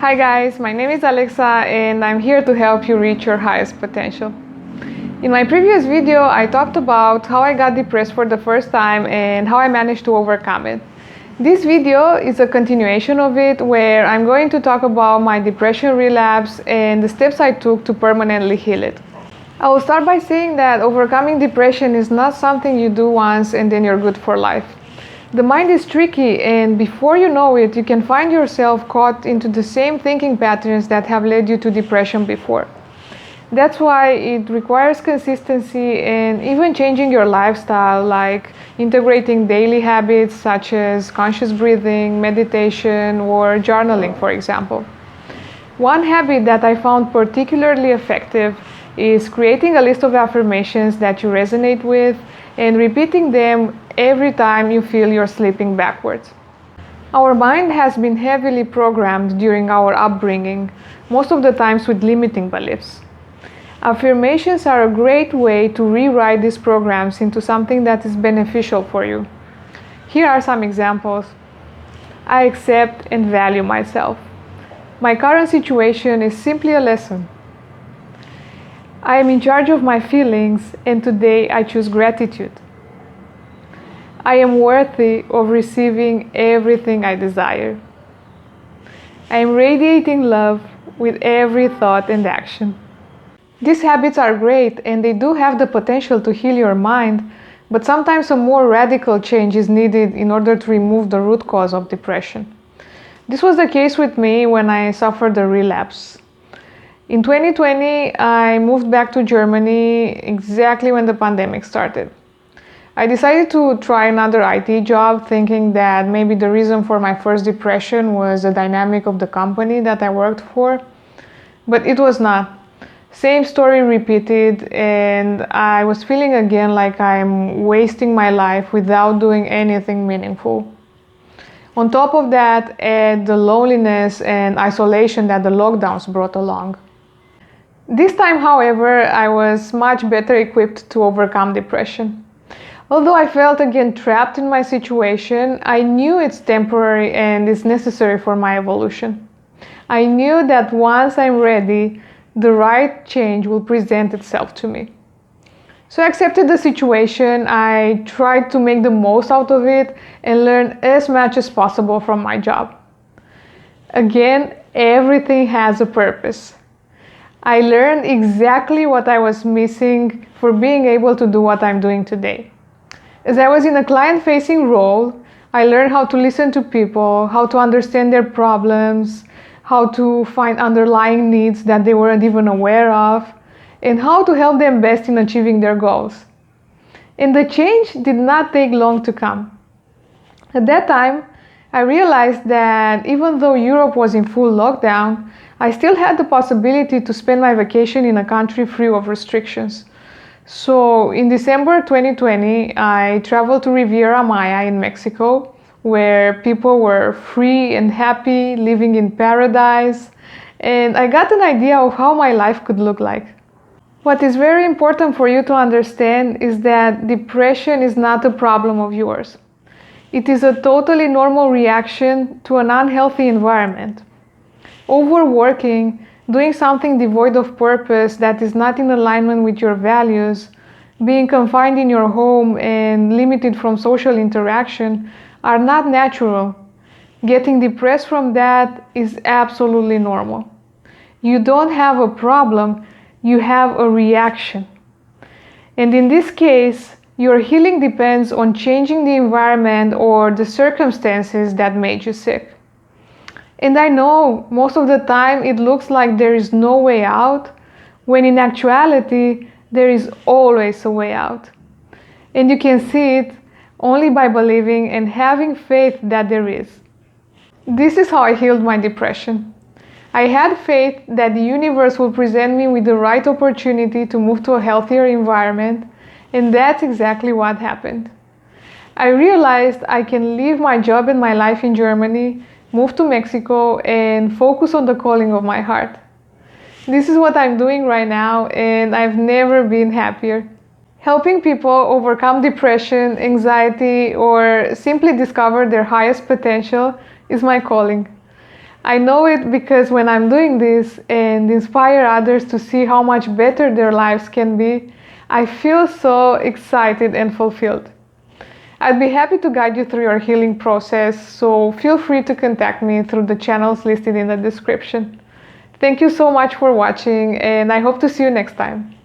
Hi guys, my name is Alexa and I'm here to help you reach your highest potential. In my previous video, I talked about how I got depressed for the first time and how I managed to overcome it. This video is a continuation of it, where I'm going to talk about my depression relapse and the steps I took to permanently heal it. I will start by saying that overcoming depression is not something you do once and then you're good for life. The mind is tricky, and before you know it, you can find yourself caught into the same thinking patterns that have led you to depression before. That's why it requires consistency and even changing your lifestyle, like integrating daily habits such as conscious breathing, meditation, or journaling, for example. One habit that I found particularly effective is creating a list of affirmations that you resonate with and repeating them every time you feel you're slipping backwards. Our mind has been heavily programmed during our upbringing, most of the times with limiting beliefs. Affirmations are a great way to rewrite these programs into something that is beneficial for you. Here are some examples. I accept and value myself. My current situation is simply a lesson. I am in charge of my feelings, and today I choose gratitude. I am worthy of receiving everything I desire. I am radiating love with every thought and action. These habits are great and they do have the potential to heal your mind, but sometimes a more radical change is needed in order to remove the root cause of depression. This was the case with me when I suffered a relapse. In 2020, I moved back to Germany exactly when the pandemic started. I decided to try another IT job, thinking that maybe the reason for my first depression was the dynamic of the company that I worked for, but it was not. Same story repeated, and I was feeling again like I'm wasting my life without doing anything meaningful. On top of that, add the loneliness and isolation that the lockdowns brought along. This time, however, I was much better equipped to overcome depression. Although I felt again trapped in my situation, I knew it's temporary and it's necessary for my evolution. I knew that once I'm ready, the right change will present itself to me. So I accepted the situation, I tried to make the most out of it and learn as much as possible from my job. Again, everything has a purpose. I learned exactly what I was missing for being able to do what I'm doing today. As I was in a client-facing role, I learned how to listen to people, how to understand their problems, how to find underlying needs that they weren't even aware of, and how to help them best in achieving their goals. And the change did not take long to come. At that time, I realized that even though Europe was in full lockdown, I still had the possibility to spend my vacation in a country free of restrictions. So in December 2020, I traveled to Riviera Maya in Mexico, where people were free and happy, living in paradise, and I got an idea of how my life could look like. What is very important for you to understand is that depression is not a problem of yours. It is a totally normal reaction to an unhealthy environment. Overworking, doing something devoid of purpose that is not in alignment with your values, being confined in your home and limited from social interaction are not natural. Getting depressed from that is absolutely normal. You don't have a problem, you have a reaction. And in this case, your healing depends on changing the environment or the circumstances that made you sick. And I know most of the time it looks like there is no way out, when in actuality, there is always a way out. And you can see it only by believing and having faith that there is. This is how I healed my depression. I had faith that the universe will present me with the right opportunity to move to a healthier environment, and that's exactly what happened. I realized I can leave my job and my life in Germany, move to Mexico, and focus on the calling of my heart. This is what I'm doing right now, and I've never been happier. Helping people overcome depression, anxiety, or simply discover their highest potential is my calling. I know it because when I'm doing this and inspire others to see how much better their lives can be, I feel so excited and fulfilled. I'd be happy to guide you through your healing process, so feel free to contact me through the channels listed in the description. Thank you so much for watching, and I hope to see you next time.